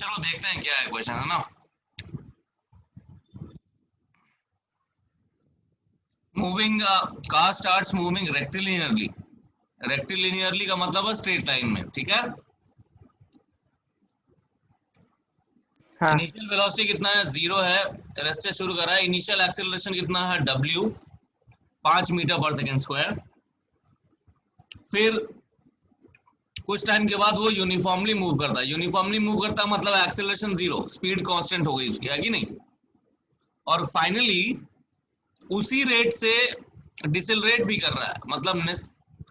चलो देखते हैं क्या है क्वेश्चन, है ना। Moving car starts moving rectilinearly. Rectilinearly का मतलब है स्ट्रेट लाइन में, ठीक है। हाँ इनिशियल वेलोसिटी कितना है, 0 है। रेस्ट से शुरू करा है। इनिशियल एक्सेलरेशन कितना है, w, 5 मीटर पर सेकेंड स्क्वायर। फिर कुछ टाइम के बाद वो यूनिफॉर्मली मूव करता है। यूनिफॉर्मली मूव करता है मतलब एक्सेलरेशन 0, स्पीड कांस्टेंट हो गई उसकी, है कि नहीं। और फाइनली उसी रेट से डिसेलरेट भी कर रहा है, मतलब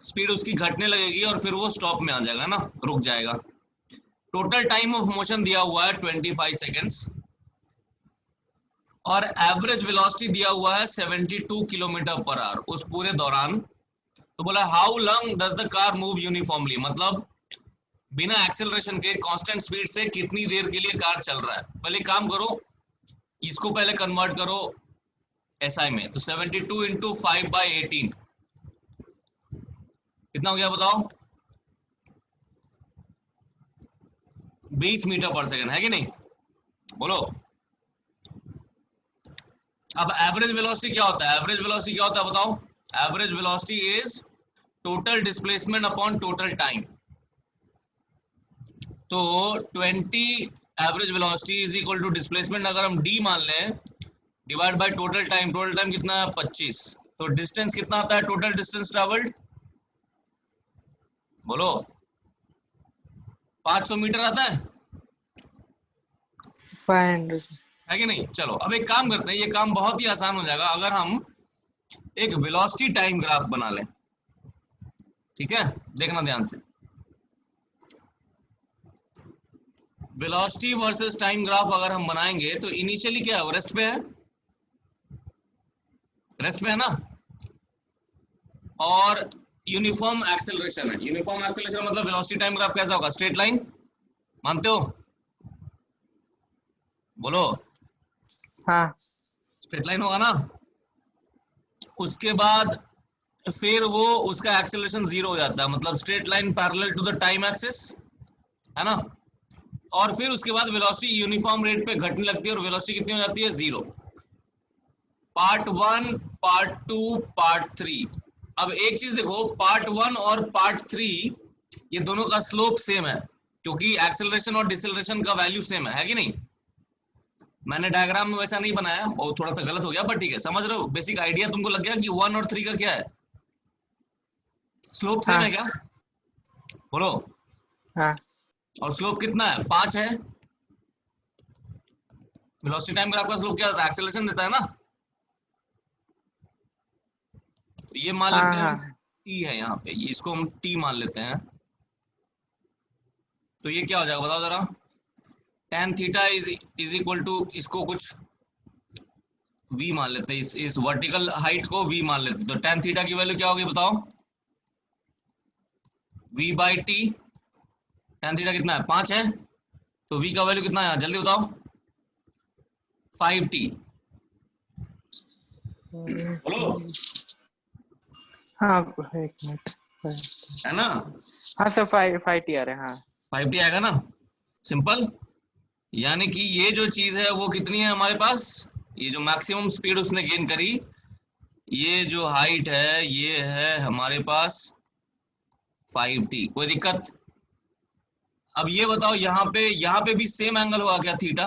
स्पीड उसकी घटने लगेगी और फिर वो स्टॉप में आ जाएगा ना, रुक जाएगा। टोटल टाइम ऑफ मोशन दिया हुआ है 25 सेकेंड्स और एवरेज वेलोसिटी दिया हुआ है 72 किलोमीटर पर आवर उस पूरे दौरान। तो बोला how long does the car move uniformly, मतलब बिना एक्सेलरेशन के कांस्टेंट स्पीड से कितनी देर के लिए कार चल रहा है। पहले काम करो, इसको पहले कन्वर्ट करो एसआई में। तो 72 इंटू 5/18 कितना हो गया बताओ, 20 मीटर पर सेकंड, है कि नहीं, बोलो। अब एवरेज वेलोसिटी क्या होता है, एवरेज वेलोसिटी क्या होता है बताओ। Average velocity is total displacement upon total time. तो 20 average velocity is equal to displacement अगर हम डी मान लें, divide by total time. Total time कितना है 25। तो डिस्टेंस कितना आता है, टोटल डिस्टेंस ट्रेवल्ड, बोलो 500 मीटर आता $500। है कि नहीं। चलो अब एक काम करते हैं, ये काम बहुत ही आसान हो जाएगा अगर हम एक वेलोसिटी टाइम ग्राफ बना लें, ठीक है। देखना ध्यान से, वेलोसिटी वर्सेस टाइम ग्राफ अगर हम बनाएंगे तो इनिशियली क्या है, रेस्ट पे है, रेस्ट पे है ना। और यूनिफॉर्म एक्सेलरेशन है। यूनिफॉर्म एक्सेलरेशन मतलब वेलोसिटी टाइम ग्राफ कैसा होगा, स्ट्रेट लाइन, मानते हो, बोलो हाँ स्ट्रेट लाइन होगा ना। उसके बाद फिर वो उसका एक्सेलरेशन 0 हो जाता है, मतलब straight line parallel to the time axis, है ना। और फिर उसके बाद वेलोसिटी यूनिफॉर्म रेट पे घटने लगती है और वेलोसिटी कितनी हो जाती है, 0। Part 1, part 2, part 3। अब एक चीज देखो, पार्ट 1 और पार्ट 3 ये दोनों का स्लोप सेम है, क्योंकि एक्सेलरेशन और डिसेलरेशन का वैल्यू सेम है कि नहीं। मैंने डायग्राम में वैसा नहीं बनाया, वो थोड़ा सा गलत हो गया, बट ठीक है, समझ रहे हो, बेसिक आइडिया तुमको लग गया कि 1 और 3 का क्या है, स्लोप सेम है हाँ क्या, बोलो। हाँ और स्लोप कितना है, 5 है। वेलोसिटी टाइम ग्राफ का स्लोप क्या होता है, एक्सेलरेशन देता है ना। तो ये मान हाँ लेते हैं हम हाँ टी है यहाँ पे, इसको हम टी मान लेते हैं। तो ये क्या हो जाएगा बताओ जरा, tan theta is equal to, इसको कुछ v मान लेते हैं, इस वर्टिकल हाइट को v मान लेते हैं। तो tan थीटा की वैल्यू क्या होगी बताओ, v/t। tan थीटा कितना है, 5 है। तो v का वैल्यू कितना है जल्दी बताओ, 5t, बोलो, हाँ। एक मिनट। है ना। हाँ सर, 5 TR है। हाँ 5t आएगा ना, सिंपल। यानी कि ये जो चीज है वो कितनी है हमारे पास, ये जो मैक्सिमम स्पीड उसने गेन करी, ये जो हाइट है ये है हमारे पास 5t। कोई दिक्कत। अब ये बताओ, यहाँ पे भी सेम एंगल होगा क्या, थीटा,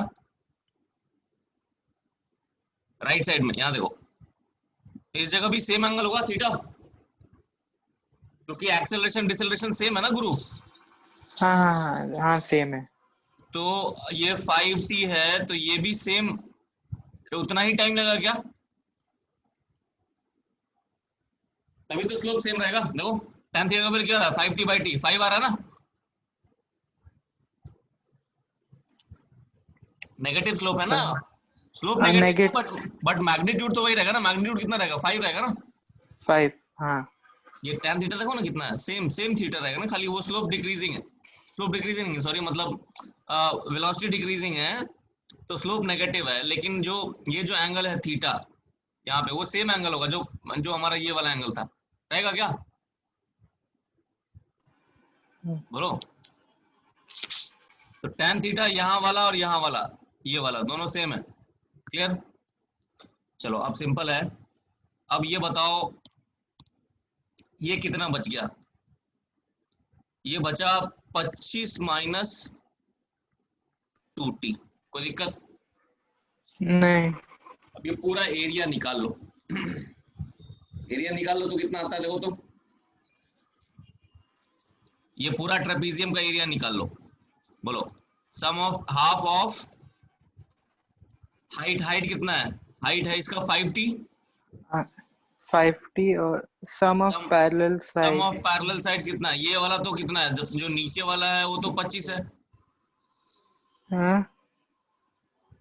राइट साइड में, यहाँ देखो, इस जगह भी सेम एंगल होगा थीटा, क्योंकि एक्सेलरेशन डिसेलरेशन सेम है ना गुरु। हाँ हाँ हाँ हाँ सेम है। तो ये 5t है तो ये भी सेम, तो उतना ही टाइम लगेगा क्या, तभी तो स्लोप सेम रहेगा। देखो tan थीटा का वैल्यू क्या आ रहा है, 5t/t, 5 आ रहा है ना, नेगेटिव स्लोप है ना। स्लोप हाँ नेगेटिव है, नेगेट बट मैग्नीट्यूड तो वही रहेगा ना, मैग्नीट्यूड कितना रहेगा, 5 रहेगा ना। 5। हाँ ये tan थीटा देखो ना कितना है, सेम सेम थीटा रहेगा ना, खाली वो स्लोप डिक्रीजिंग है। स्लोप डिक्रीजिंग है, सॉरी, मतलब वेलोसिटी डिक्रीजिंग है, तो स्लोप नेगेटिव है। लेकिन जो ये जो एंगल है थीटा यहाँ पे, वो सेम एंगल होगा जो जो हमारा ये वाला एंगल था, रहेगा क्या, बोलो। तो tan थीटा यहाँ वाला और यहाँ वाला, ये वाला दोनों सेम है। क्लियर? चलो अब सिंपल है। अब ये बताओ ये कितना बच गया? ये बचा 25 माइनस 2t। कोई दिक्कत? नहीं। अब ये पूरा एरिया निकाल लो। एरिया निकाल लो तो कितना आता है देखो तो। ये पूरा ट्रेपीजियम का एरिया निकाल लो। बोलो sum of half of height. Height कितना है? हाइट है इसका 5t। 5t और sum of parallel sum of sides. Parallel sides कितना है? ये वाला तो कितना है? जो नीचे वाला है वो तो 25 है। हाँ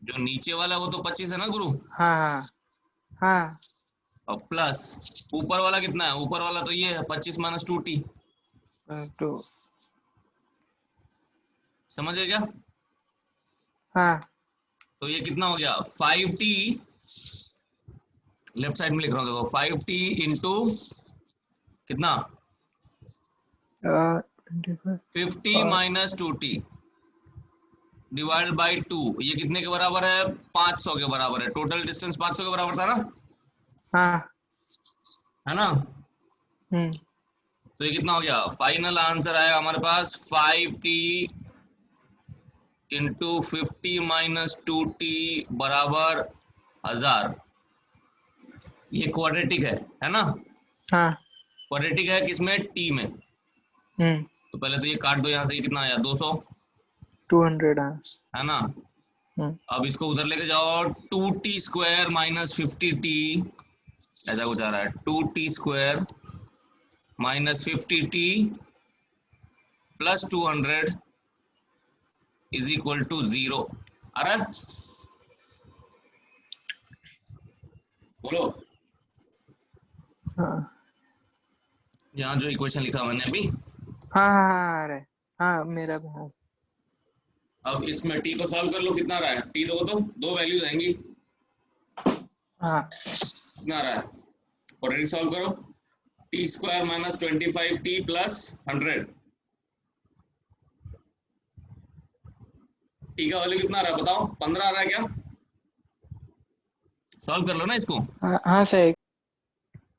जो नीचे वाला है वो तो 25 है ना गुरु? हाँ हाँ। और प्लस ऊपर वाला कितना है? ऊपर वाला तो ये है 25 माइनस 2t। तो समझ गए क्या? हाँ तो ये कितना हो गया? 5t, लेफ्ट साइड में लिख रहा हूँ देखो, 5t इंटू कितना? 50 माइनस 2t डिवाइड बाई 2। ये कितने के बराबर है? 500 के बराबर है। टोटल डिस्टेंस 500 के बराबर था ना? हाँ। है ना? तो ये कितना हो गया? फाइनल आंसर आएगा हमारे पास 5t इंटू 50 माइनस 2t बराबर 1000। ये क्वाड्रेटिक है ना? हाँ। क्वाड्रेटिक है किसमें? t में। तो पहले तो ये काट दो यहाँ से। ये कितना आया? 200 200। हाँ। है ना? अब इसको उधर लेके जाओ। 2t स्क्वायर माइनस 50t, ऐसा कुछ आ रहा है। 2t square minus 50t plus 200 is equal to 0। आ रहा है? बोलो। हाँ यहाँ जो इक्वेशन लिखा मैंने अभी। हाँ हाँ अरे हाँ मेरा भी। हाँ अब इसमें t को सॉल्व कर लो। कितना आ रहा है? t दो तो दो वैल्यूज आएंगी। हाँ। कितना आ रहा है? क्वाड्रेटिक सॉल्व करो। t square minus 25t plus 100। t का वैल्यू कितना आ रहा है बताओ? 15 आ रहा है क्या? सॉल्व कर लो ना इसको। हाँ सही।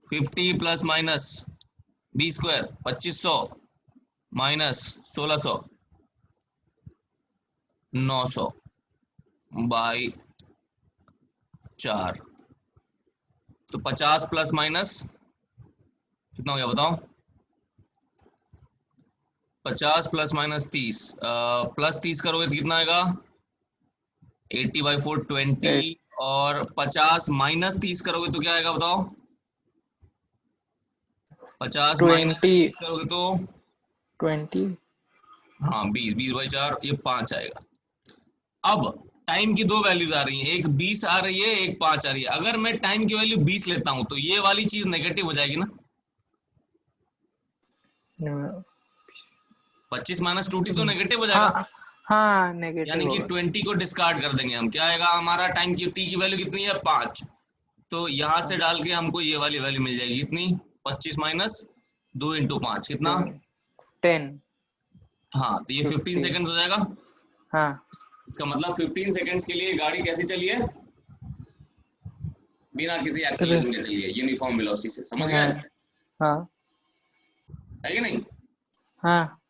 50 plus minus b square 2500 minus 1600 900 by 4। तो 50 प्लस माइनस कितना हो गया बताओ? 50 प्लस माइनस 30, प्लस 30 करोगे तो कितना आएगा? 80/4 20। और 50 माइनस 30 करोगे तो क्या आएगा बताओ? 50 माइनस 30 करोगे तो 20। हाँ 20/4 ये 5 आएगा। अब टाइम की दो वैल्यूज आ रही हैं, एक 20 आ रही है, एक 5 आ रही है। अगर मैं टाइम की वैल्यू 20 लेता हूं तो ये वाली चीज नेगेटिव हो जाएगी ना? 25 माइनस 2t तो नेगेटिव हो जाएगा। हाँ हाँ नेगेटिव यानी कि होगा। 20 को डिस्कार्ड कर देंगे हम। क्या आएगा हमारा? टाइम की t की वैल्यू कितनी है? 5। तो यहां से डाल के हमको ये वाली वैल्यू मिल जाएगी। कितनी? 25 माइनस 2 इंटू 5 कितना? 10। हाँ तो ये 15 सेकेंड हो जाएगा। हाँ। इसका मतलब 15 सेकेंड्स के लिए गाड़ी कैसी चली है? बिना किसी एक्सीलरेशन के चली है, यूनिफॉर्म वेलोसिटी से। समझ गए? हाँ है कि नहीं? हाँ